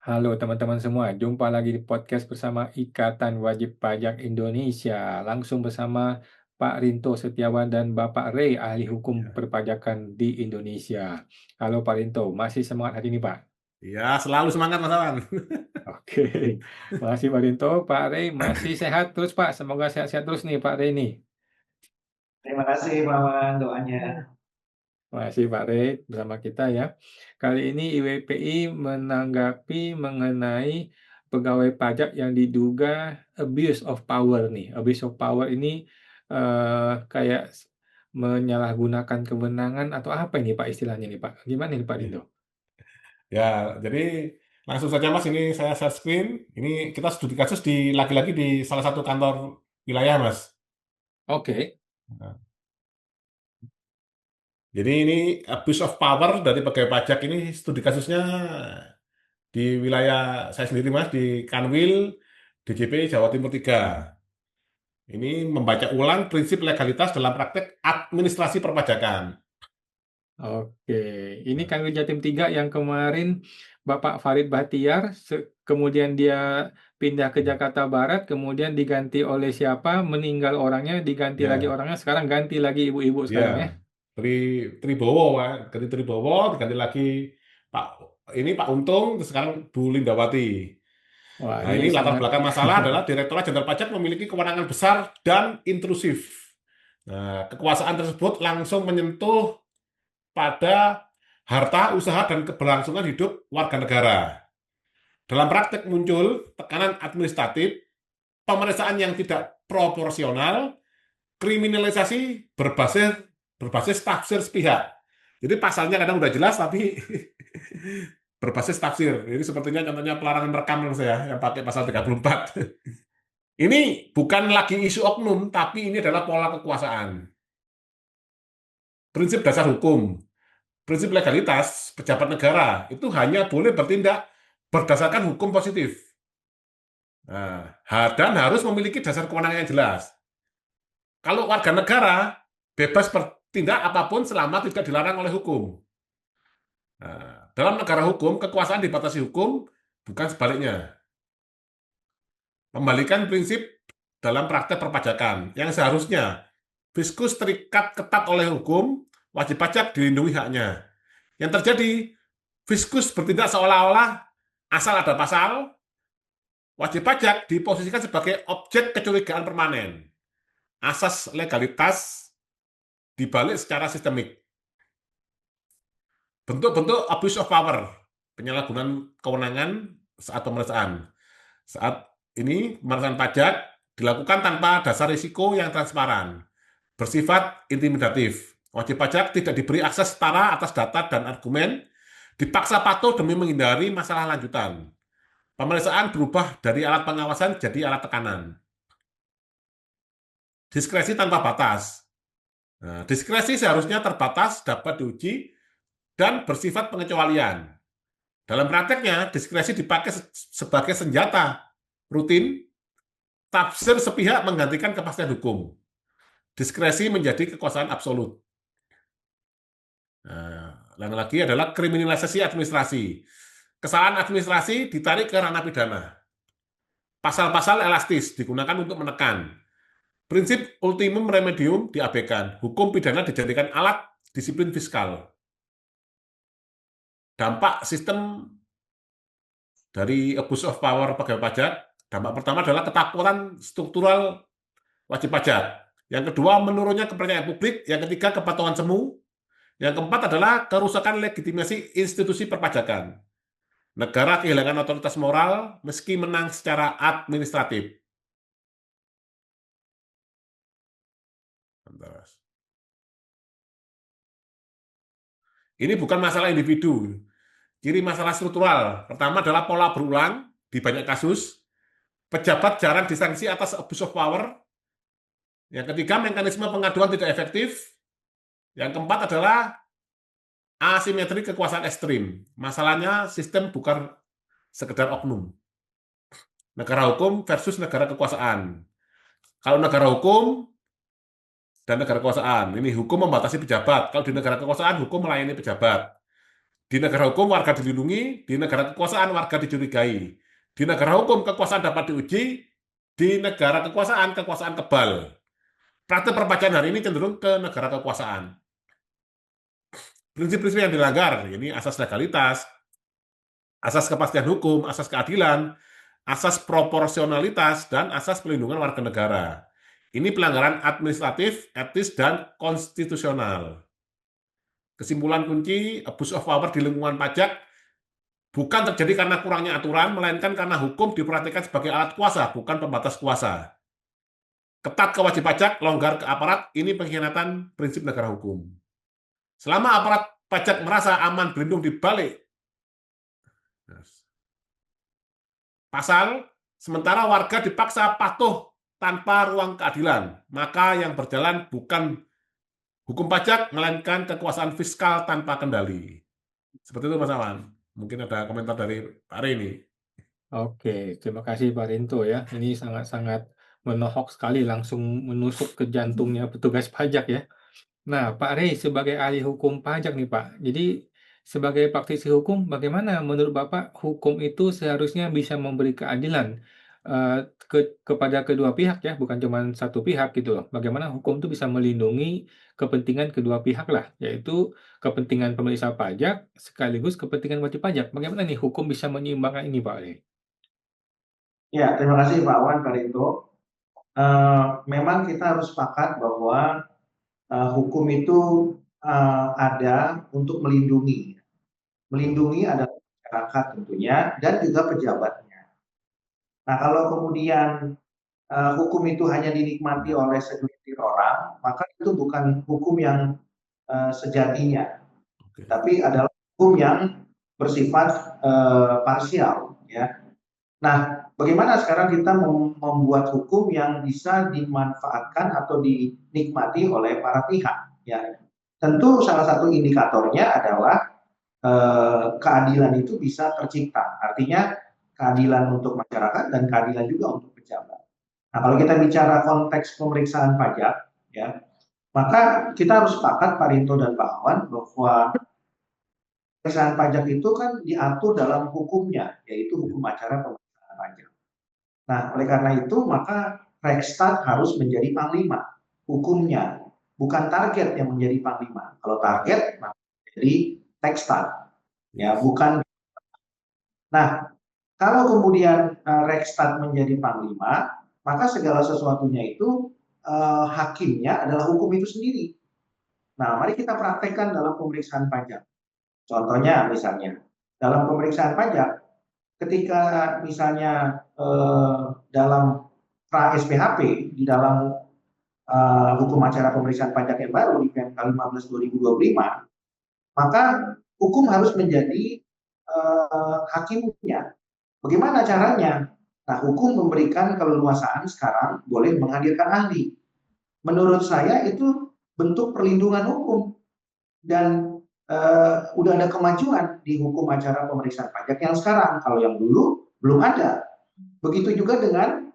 Halo teman-teman semua, jumpa lagi di podcast bersama Ikatan Wajib Pajak Indonesia. Langsung bersama Pak Rinto Setiawan dan Bapak Ray, ahli hukum Ya, perpajakan di Indonesia. Halo Pak Rinto, masih semangat hari ini Pak? ya, selalu semangat Mas Awan. Oke, makasih Pak Rinto. Pak Ray masih sehat terus Pak, semoga sehat-sehat terus nih Pak Ray nih. Terima kasih Pak Wan doanya. Masih Pak Ray bersama kita ya. Kali ini IWPI menanggapi mengenai pegawai pajak yang diduga abuse of power nih. Abuse of power ini kayak menyalahgunakan kewenangan atau apa ini Pak istilahnya nih Pak? Gimana nih Pak Dindo? Ya, jadi langsung saja Mas, ini saya share screen. Ini kita studi kasus lagi-lagi di salah satu kantor wilayah Mas. Oke, Nah, jadi ini abuse of power dari pegawai pajak ini studi kasusnya di wilayah saya sendiri Mas, di Kanwil, DJP Jawa Timur 3. Ini membaca ulang prinsip legalitas dalam praktek administrasi perpajakan. oke. Ini kan Jatim 3 yang kemarin Bapak Farid Bahtiar, kemudian dia pindah ke Jakarta Barat, kemudian diganti oleh siapa, meninggal orangnya, diganti lagi Ya, orangnya, sekarang ganti lagi ibu-ibu ya. sekarang ya. Tri Tribowo, Pak. Ganti Tribowo, diganti lagi Pak Pak Untung, terus sekarang Bu Lindawati. Wah, Nah, ini ini latar sangat belakang masalah adalah Direktorat Jenderal Pajak memiliki kewenangan besar dan intrusif. Nah, kekuasaan tersebut langsung menyentuh pada harta, usaha, dan keberlangsungan hidup warga negara. Dalam praktek muncul tekanan administratif, pemeriksaan yang tidak proporsional, kriminalisasi berbasis berbasis tafsir sepihak. Jadi pasalnya kadang udah jelas tapi berbasis tafsir. Ini sepertinya contohnya pelarangan rekam yang saya yang pakai pasal 34. Ini bukan lagi isu oknum, tapi ini adalah pola kekuasaan. Prinsip dasar hukum, prinsip legalitas pejabat negara itu hanya boleh bertindak berdasarkan hukum positif. Nah, dan harus memiliki dasar kewenangan yang jelas. Kalau warga negara bebas bertindak apapun selama tidak dilarang oleh hukum. Nah, dalam negara hukum, kekuasaan dibatasi hukum, bukan sebaliknya. Kembalikan prinsip dalam praktek perpajakan, yang seharusnya fiskus terikat ketat oleh hukum, wajib pajak dilindungi haknya. Yang terjadi, fiskus bertindak seolah-olah asal ada pasal, wajib pajak diposisikan sebagai objek kecurigaan permanen. Asas legalitas dibalik secara sistemik. Bentuk-bentuk abuse of power, penyalahgunaan kewenangan saat pemeriksaan. Saat ini pemeriksaan pajak dilakukan tanpa dasar risiko yang transparan, bersifat intimidatif. Wajib pajak tidak diberi akses setara atas data dan argumen, dipaksa patuh demi menghindari masalah lanjutan. Pemeriksaan berubah dari alat pengawasan jadi alat tekanan. Diskresi tanpa batas. Nah, diskresi seharusnya terbatas, dapat diuji, dan bersifat pengecualian. Dalam prakteknya, diskresi dipakai sebagai senjata rutin, tafsir sepihak menggantikan kepastian hukum. Diskresi menjadi kekuasaan absolut. Nah, yang lagi adalah kriminalisasi administrasi. Kesalahan administrasi ditarik ke ranah pidana. Pasal-pasal elastis digunakan untuk menekan. Prinsip ultimum remedium diabaikan. Hukum pidana dijadikan alat disiplin fiskal. Dampak sistem dari abuse of power pegawai pajak, dampak pertama adalah ketakutan struktural wajib pajak. Yang kedua, menurunnya kepercayaan publik. Yang ketiga, kepatuhan semu. Yang keempat adalah kerusakan legitimasi institusi perpajakan. Negara kehilangan otoritas moral meski menang secara administratif. Ini bukan masalah individu, ciri masalah struktural. Pertama adalah pola berulang di banyak kasus. Pejabat jarang disanksi atas abuse of power. Yang ketiga, mekanisme pengaduan tidak efektif. Yang keempat adalah asimetri kekuasaan ekstrim. Masalahnya sistem bukan sekedar oknum. Negara hukum versus negara kekuasaan. Kalau negara hukum dan negara kekuasaan, ini hukum membatasi pejabat. Kalau di negara kekuasaan, hukum melayani pejabat. Di negara hukum warga dilindungi, di negara kekuasaan warga dicurigai. Di negara hukum kekuasaan dapat diuji, di negara kekuasaan kebal. Praktek perpajakan hari ini cenderung ke negara kekuasaan. Prinsip-prinsip yang dilanggar, ini asas legalitas, asas kepastian hukum, asas keadilan, asas proporsionalitas, dan asas pelindungan warga negara. Ini pelanggaran administratif, etis, dan konstitusional. Kesimpulan kunci, abuse of power di lingkungan pajak bukan terjadi karena kurangnya aturan, melainkan karena hukum diperhatikan sebagai alat kuasa, bukan pembatas kuasa. Ketat ke wajib pajak, longgar ke aparat, ini pengkhianatan prinsip negara hukum. Selama aparat pajak merasa aman berlindung di balik pasal, sementara warga dipaksa patuh tanpa ruang keadilan, maka yang berjalan bukan hukum pajak, melainkan kekuasaan fiskal tanpa kendali. Seperti itu Mas Awan. Mungkin ada komentar dari Pak Rey ini. Oke, terima kasih Pak Rinto ya. Ini sangat-sangat menohok sekali, langsung menusuk ke jantungnya petugas pajak ya. Nah, Pak Rey sebagai ahli hukum pajak nih Pak, jadi sebagai praktisi hukum, bagaimana menurut Bapak hukum itu seharusnya bisa memberi keadilan kepada kedua pihak ya, bukan cuma satu pihak gitu loh. Bagaimana hukum itu bisa melindungi kepentingan kedua pihak lah, yaitu kepentingan pemeriksa pajak sekaligus kepentingan wajib pajak. Bagaimana nih hukum bisa menyeimbangkan ini Pak Rey? Ya, terima kasih Pak Wan, Pak Rinto. Memang kita harus sepakat bahwa hukum itu ada untuk melindungi. Melindungi adalah masyarakat tentunya dan juga pejabatnya. Nah, kalau kemudian hukum itu hanya dinikmati oleh segelintir orang, maka itu bukan hukum yang sejatinya, tapi adalah hukum yang bersifat parsial. Ya. Nah, bagaimana sekarang kita membuat hukum yang bisa dimanfaatkan atau dinikmati oleh para pihak? Ya, tentu salah satu indikatornya adalah keadilan itu bisa tercipta. Artinya keadilan untuk masyarakat dan keadilan juga untuk pejabat. Nah, kalau kita bicara konteks pemeriksaan pajak, ya, maka kita harus sepakat Pak Rinto dan Pak Awan bahwa pemeriksaan pajak itu kan diatur dalam hukumnya, yaitu hukum acara pemeriksaan pajak. Nah, oleh karena itu maka Rekstad harus menjadi panglima hukumnya, bukan target yang menjadi panglima. Kalau target maka menjadi Rekstad, ya bukan. Nah, kalau kemudian Rekstad menjadi panglima, maka segala sesuatunya itu hakimnya adalah hukum itu sendiri. Nah, mari kita praktekkan dalam pemeriksaan pajak. Contohnya misalnya, dalam pemeriksaan pajak, ketika misalnya dalam pra SPHP, di dalam hukum acara pemeriksaan pajak yang baru di PMK 15 2025, maka hukum harus menjadi hakimnya. Bagaimana caranya? Nah, hukum memberikan keleluasaan sekarang boleh menghadirkan ahli. Menurut saya itu bentuk perlindungan hukum dan udah ada kemajuan di hukum acara pemeriksaan pajak yang sekarang. Kalau yang dulu belum ada. Begitu juga dengan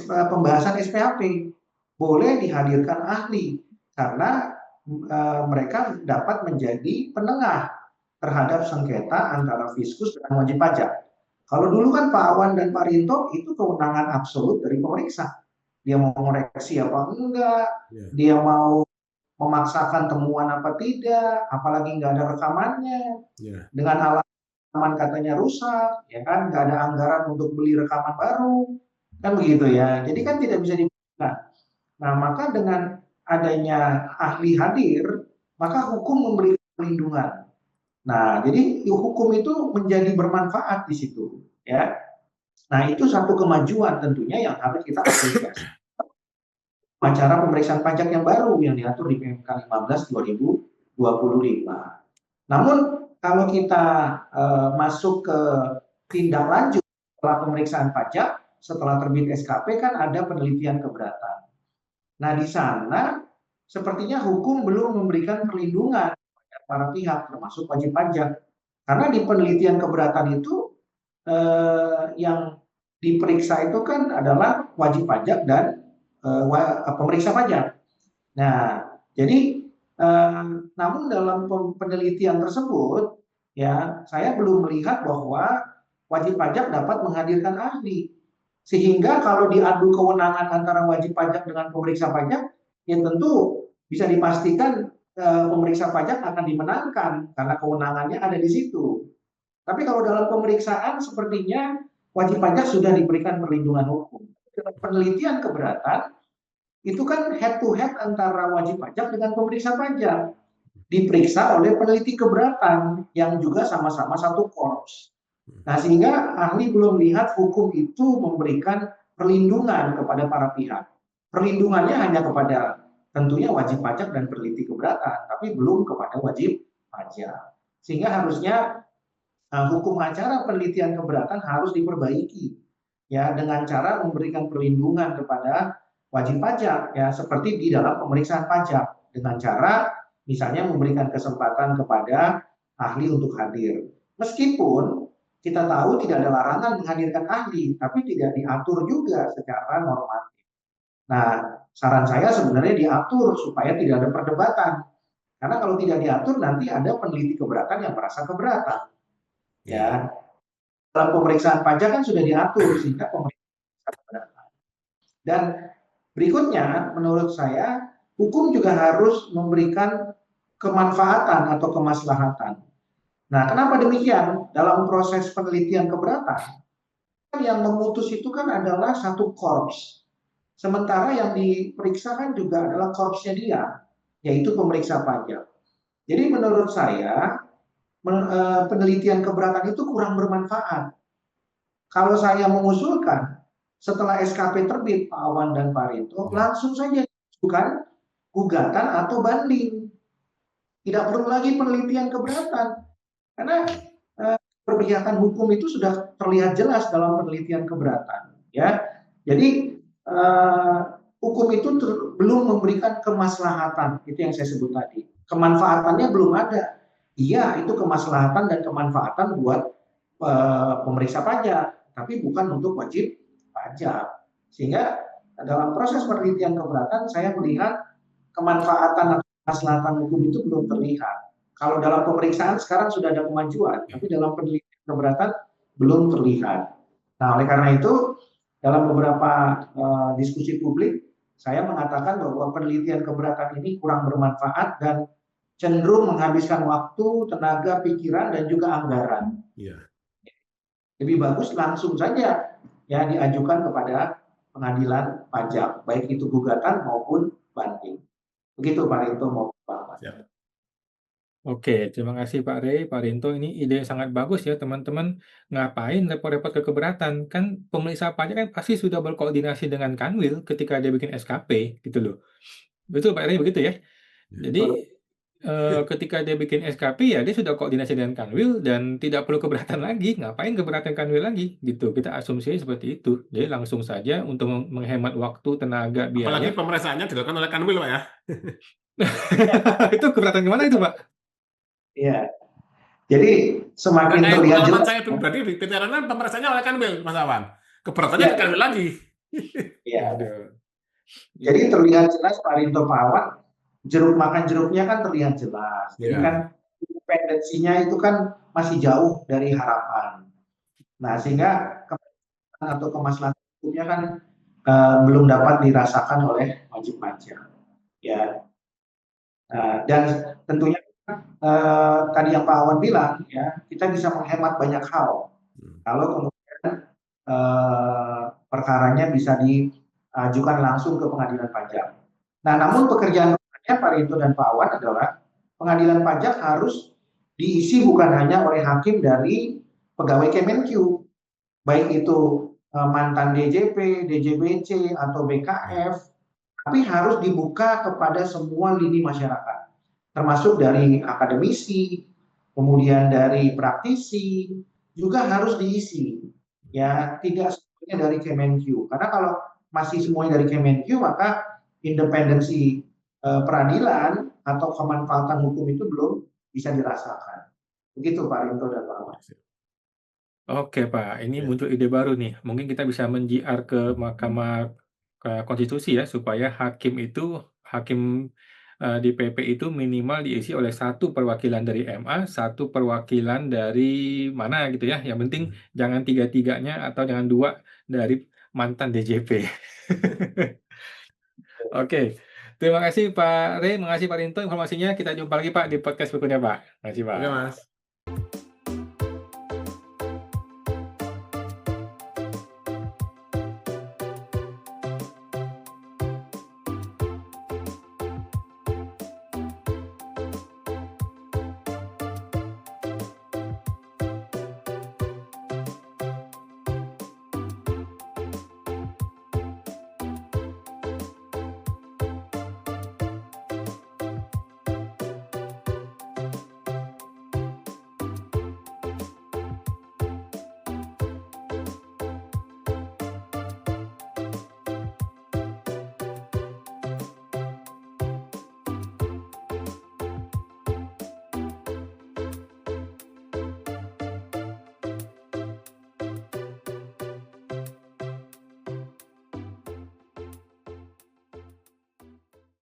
pembahasan SPHP. Boleh dihadirkan ahli karena mereka dapat menjadi penengah terhadap sengketa antara fiskus dan wajib pajak. Kalau dulu kan Pak Awan dan Pak Rinto itu kewenangan absolut dari pemeriksa. Dia mau mengoreksi apa enggak, dia mau memaksakan temuan apa tidak, apalagi nggak ada rekamannya. Dengan alat rekaman katanya rusak, ya kan, nggak ada anggaran untuk beli rekaman baru, kan begitu ya. Jadi kan tidak bisa dibuktikan. Nah, maka dengan adanya ahli hadir, maka hukum memberi perlindungan. Nah, jadi hukum itu menjadi bermanfaat di situ, ya. Nah, itu satu kemajuan tentunya yang harus kita apresiasi. Acara pemeriksaan pajak yang baru yang diatur di PMK 15 2025. Namun, kalau kita masuk ke tindak lanjut setelah pemeriksaan pajak, setelah terbit SKP kan ada penelitian keberatan. Nah, di sana sepertinya hukum belum memberikan perlindungan para pihak termasuk wajib pajak karena di penelitian keberatan itu yang diperiksa itu kan adalah wajib pajak dan pemeriksa pajak. Nah, jadi namun dalam penelitian tersebut ya saya belum melihat bahwa wajib pajak dapat menghadirkan ahli. Sehingga kalau diadu kewenangan antara wajib pajak dengan pemeriksa pajak, ya tentu bisa dipastikan pemeriksa pajak akan dimenangkan karena kewenangannya ada di situ. Tapi kalau dalam pemeriksaan sepertinya wajib pajak sudah diberikan perlindungan hukum. Dalam penelitian keberatan itu kan head to head antara wajib pajak dengan pemeriksa pajak. Diperiksa oleh peneliti keberatan yang juga sama-sama satu korps. Nah, sehingga ahli belum lihat hukum itu memberikan perlindungan kepada para pihak. Perlindungannya hanya kepada tentunya wajib pajak dan peneliti keberatan, tapi belum kepada wajib pajak. Sehingga harusnya hukum acara penelitian keberatan harus diperbaiki ya dengan cara memberikan perlindungan kepada wajib pajak ya seperti di dalam pemeriksaan pajak dengan cara misalnya memberikan kesempatan kepada ahli untuk hadir. Meskipun kita tahu tidak ada larangan menghadirkan ahli, tapi tidak diatur juga secara normatif. Nah, saran saya sebenarnya diatur supaya tidak ada perdebatan. Karena kalau tidak diatur nanti ada peneliti keberatan yang merasa keberatan. Ya, dalam pemeriksaan pajak kan sudah diatur sehingga pemeriksaan keberatan. Dan berikutnya, menurut saya, hukum juga harus memberikan kemanfaatan atau kemaslahatan. Nah, kenapa demikian? Dalam proses penelitian keberatan, yang memutus itu kan adalah satu korps. Sementara yang diperiksa kan juga adalah korpsnya dia, yaitu pemeriksa pajak. Jadi menurut saya, penelitian keberatan itu kurang bermanfaat. Kalau saya mengusulkan, setelah SKP terbit Pak Awan dan Pak Rinto, langsung saja bukan gugatan atau banding. Tidak perlu lagi penelitian keberatan. Karena perpihakan hukum itu sudah terlihat jelas dalam penelitian keberatan. Ya, jadi hukum itu belum memberikan kemaslahatan, itu yang saya sebut tadi. Kemanfaatannya belum ada. Iya, itu kemaslahatan dan kemanfaatan buat pemeriksa pajak, tapi bukan untuk wajib pajak. Sehingga dalam proses penelitian keberatan saya melihat kemanfaatan atau kemaslahatan hukum itu belum terlihat. Kalau dalam pemeriksaan sekarang sudah ada kemajuan, tapi dalam penelitian keberatan belum terlihat. Nah, oleh karena itu dalam beberapa diskusi publik saya mengatakan bahwa penelitian keberatan ini kurang bermanfaat dan cenderung menghabiskan waktu, tenaga, pikiran, dan juga anggaran. Iya. Lebih bagus langsung saja ya diajukan kepada pengadilan pajak, baik itu gugatan maupun banding. Begitu Pak Rinto maupun Pak Ahmad. Oke, terima kasih Pak Rey, Pak Rinto. Ini ide yang sangat bagus ya teman-teman. Ngapain repot-repot ke keberatan? Kan pemeriksa pajak kan pasti sudah berkoordinasi dengan Kanwil ketika dia bikin SKP gitu loh. Betul Pak Rey, begitu ya? Jadi ketika dia bikin SKP ya dia sudah koordinasi dengan Kanwil dan tidak perlu keberatan lagi. Ngapain keberatan Kanwil lagi? Gitu. Kita asumsinya seperti itu. Jadi langsung saja untuk menghemat waktu, tenaga, Apalagi biaya. pemeriksaannya dilakukan oleh Kanwil, Pak ya. Itu keberatan gimana itu Pak? Iya. Jadi semakin Nah, terlihat pengalaman jelas. saya pribadi di PTRN pemeriksaannya oleh Kanwil, Mas Awan. Keberatannya di Kanwil lagi. Iya. Jadi terlihat jelas Pak Rinto Pak Awan, jeruk makan jeruknya kan terlihat jelas. Jadi kan independensinya itu kan masih jauh dari harapan. Nah, sehingga kepentingan atau kemaslahatan hukumnya kan belum dapat dirasakan oleh wajib pajak. Ya. Dan tentunya tadi yang Pak Awan bilang ya, kita bisa menghemat banyak hal. Kalau kemudian perkaranya bisa diajukan langsung ke pengadilan pajak. Nah, namun pekerjaan Pak Rinto dan Pak Awan adalah pengadilan pajak harus diisi bukan hanya oleh hakim dari pegawai Kemenkyu, baik itu mantan DJP, DJBC atau BKF, tapi harus dibuka kepada semua lini masyarakat, termasuk dari akademisi, kemudian dari praktisi, juga harus diisi. Ya, tidak semuanya dari Kemenkyu. Karena kalau masih semuanya dari Kemenkyu, maka independensi peradilan atau kemanfaatan hukum itu belum bisa dirasakan. Begitu Pak Rinto dan Pak Ahmad. Oke Pak, ini muncul ide baru nih. Mungkin kita bisa men-JR ke Mahkamah Konstitusi ya, supaya hakim di PP itu minimal diisi oleh satu perwakilan dari MA, satu perwakilan dari mana gitu ya. Yang penting jangan tiga-tiganya atau jangan dua dari mantan DJP. Oke, terima kasih Pak Rey, makasih Pak Rinto informasinya. Kita jumpa lagi Pak di podcast berikutnya Pak. Terima kasih Pak. Oke, Mas.